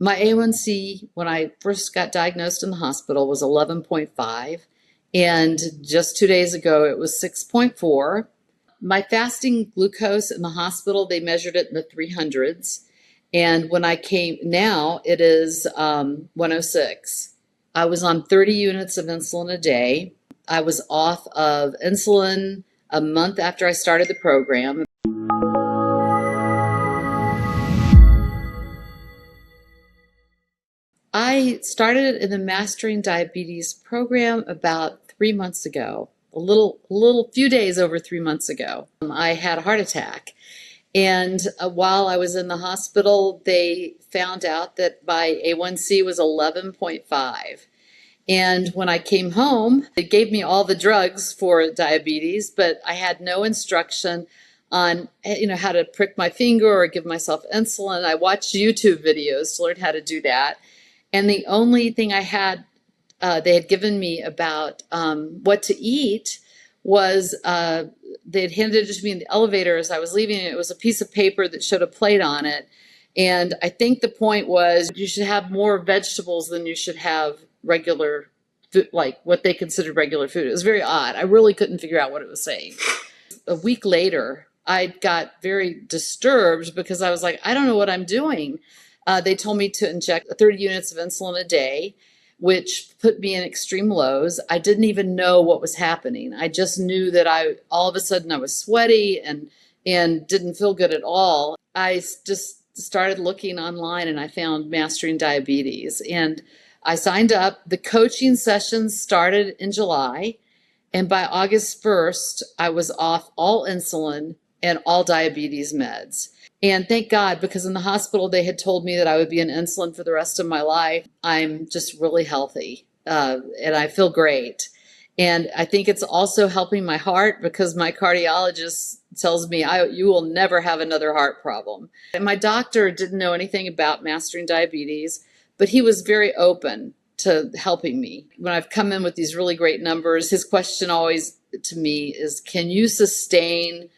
My A1c when I first got diagnosed in the hospital was 11.5, and just 2 days ago it was 6.4. My fasting glucose in the hospital, they measured it in the 300s. And when I came now, it is 106. I was on 30 units of insulin a day. I was off of insulin a month after I started the program. I started in the Mastering Diabetes program about 3 months ago, a little few days over 3 months ago. I had a heart attack. And while I was in the hospital, they found out that my A1c was 11.5. And when I came home, they gave me all the drugs for diabetes, but I had no instruction on, how to prick my finger or give myself insulin. I watched YouTube videos to learn how to do that. And the only thing I had, they had given me about what to eat was they had handed it to me in the elevator as I was leaving. It was a piece of paper that showed a plate on it. And I think the point was you should have more vegetables than you should have regular food, like what they considered regular food. It was very odd. I really couldn't figure out what it was saying. A week later, I got very disturbed because I was like, I don't know what I'm doing. They told me to inject 30 units of insulin a day, which put me in extreme lows. I didn't even know what was happening. I just knew that all of a sudden I was sweaty and didn't feel good at all. I just started looking online and I found Mastering Diabetes, and I signed up. The coaching sessions started in July, and by August 1st, I was off all insulin and all diabetes meds. And thank God, because in the hospital, they had told me that I would be on insulin for the rest of my life. I'm just really healthy, and I feel great. And I think it's also helping my heart because my cardiologist tells me you will never have another heart problem. And my doctor didn't know anything about Mastering Diabetes, but he was very open to helping me. When I've come in with these really great numbers, his question always to me is, can you sustain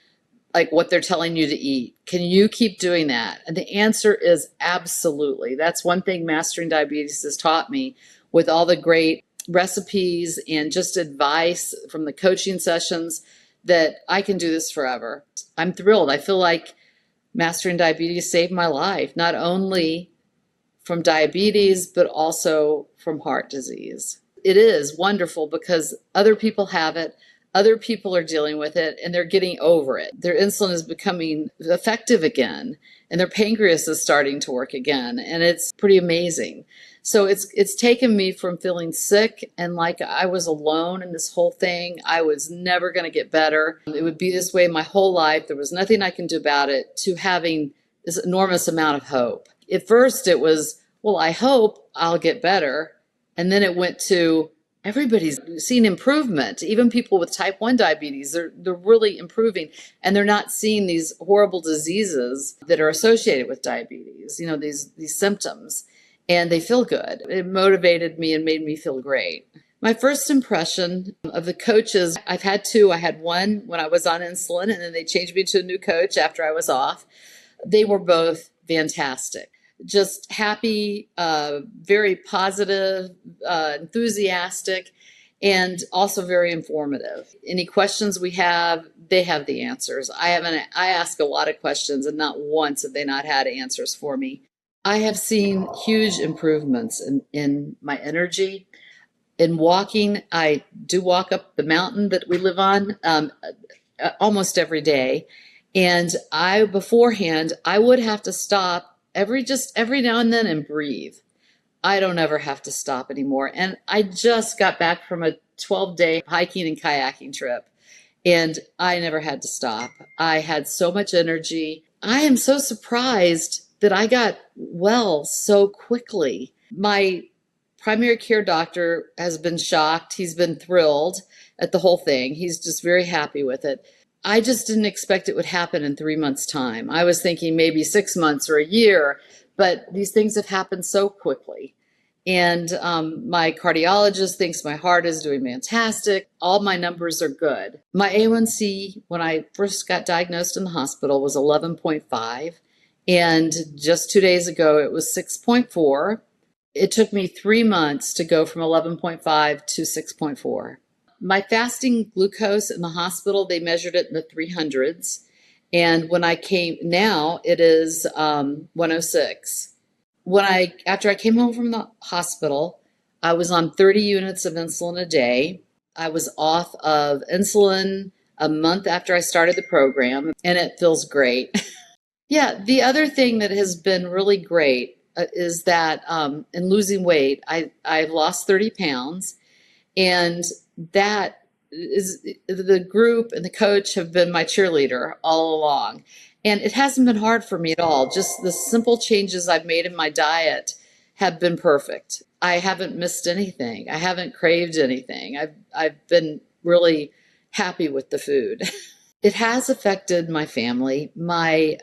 like what they're telling you to eat? Can you keep doing that? And the answer is absolutely. That's one thing Mastering Diabetes has taught me, with all the great recipes and just advice from the coaching sessions, that I can do this forever. I'm thrilled. I feel like Mastering Diabetes saved my life, not only from diabetes, but also from heart disease. It is wonderful because other people have it. Other people are dealing with it and they're getting over it. Their insulin is becoming effective again and their pancreas is starting to work again. And it's pretty amazing. So it's taken me from feeling sick and like I was alone in this whole thing. I was never going to get better. It would be this way my whole life. There was nothing I can do about it, to having this enormous amount of hope. At first it was, well, I hope I'll get better. And then it went to, everybody's seeing improvement. Even people with type 1 diabetes, they're really improving, and they're not seeing these horrible diseases that are associated with diabetes, these symptoms, and they feel good. It motivated me and made me feel great. My first impression of the coaches, I've had two. I had one when I was on insulin, and then they changed me to a new coach after I was off. They were both fantastic. Just happy, very positive, enthusiastic, and also very informative. Any questions we have, they have the answers. I ask a lot of questions, and not once have they not had answers for me. I have seen huge improvements in my energy. In walking, I do walk up the mountain that we live on almost every day. And beforehand, I would have to stop every now and then and breathe. I don't ever have to stop anymore. And I just got back from a 12-day hiking and kayaking trip, and I never had to stop. I had so much energy. I am so surprised that I got well so quickly. My primary care doctor has been shocked. He's been thrilled at the whole thing. He's just very happy with it. I just didn't expect it would happen in 3 months' time. I was thinking maybe 6 months or a year, but these things have happened so quickly. And my cardiologist thinks my heart is doing fantastic. All my numbers are good. My A1c when I first got diagnosed in the hospital was 11.5. And just 2 days ago, it was 6.4. It took me 3 months to go from 11.5 to 6.4. My fasting glucose in the hospital, they measured it in the 300s. And when I came, now it is 106. After I came home from the hospital, I was on 30 units of insulin a day. I was off of insulin a month after I started the program, and it feels great. Yeah, the other thing that has been really great is that in losing weight, I've lost 30 pounds, and that is the group and the coach have been my cheerleader all along. And it hasn't been hard for me at all. Just the simple changes I've made in my diet have been perfect. I haven't missed anything. I haven't craved anything. I've been really happy with the food. It has affected my family. My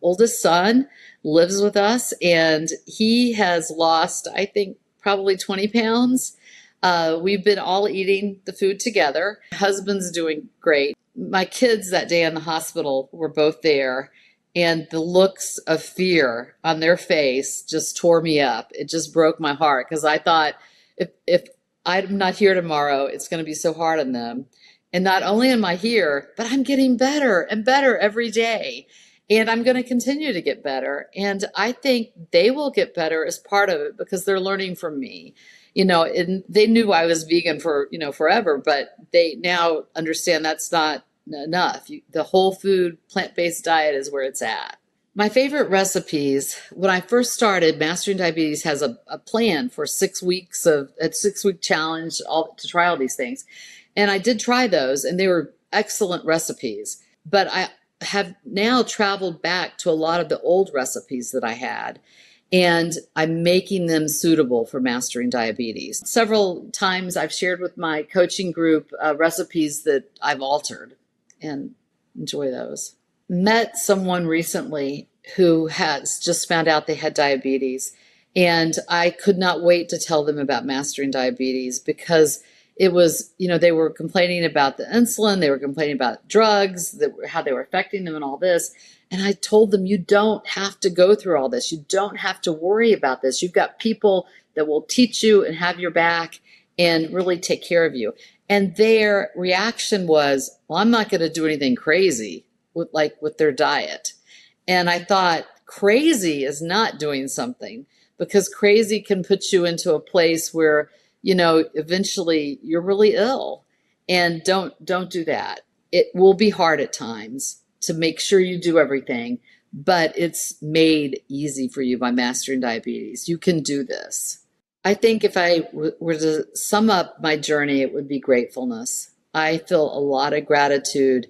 oldest son lives with us, and he has lost, I think, probably 20 pounds. We've been all eating the food together. My husband's doing great. My kids that day in the hospital were both there, and the looks of fear on their face just tore me up. It just broke my heart because I thought if I'm not here tomorrow, it's going to be so hard on them. And not only am I here, but I'm getting better and better every day. And I'm going to continue to get better. And I think they will get better as part of it because they're learning from me. And they knew I was vegan for, forever, but they now understand that's not enough. The whole food, plant-based diet is where it's at. My favorite recipes, when I first started, Mastering Diabetes has a plan for 6 weeks a 6-week challenge to try all these things. And I did try those, and they were excellent recipes. But I have now traveled back to a lot of the old recipes that I had, and I'm making them suitable for Mastering Diabetes. Several times I've shared with my coaching group recipes that I've altered and enjoy those. Met someone recently who has just found out they had diabetes, and I could not wait to tell them about Mastering Diabetes because it was, they were complaining about the insulin, they were complaining about drugs, how they were affecting them and all this. And I told them, you don't have to go through all this. You don't have to worry about this. You've got people that will teach you and have your back and really take care of you. And their reaction was, well, I'm not going to do anything crazy with their diet. And I thought, crazy is not doing something, because crazy can put you into a place where eventually you're really ill. And don't do that. It will be hard at times to make sure you do everything, but it's made easy for you by Mastering Diabetes. You can do this. I think if I were to sum up my journey, it would be gratefulness. I feel a lot of gratitude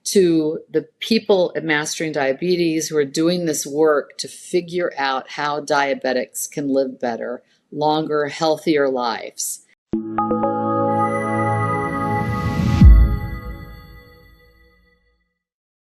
to the people at Mastering Diabetes who are doing this work to figure out how diabetics can live better, longer, healthier lives.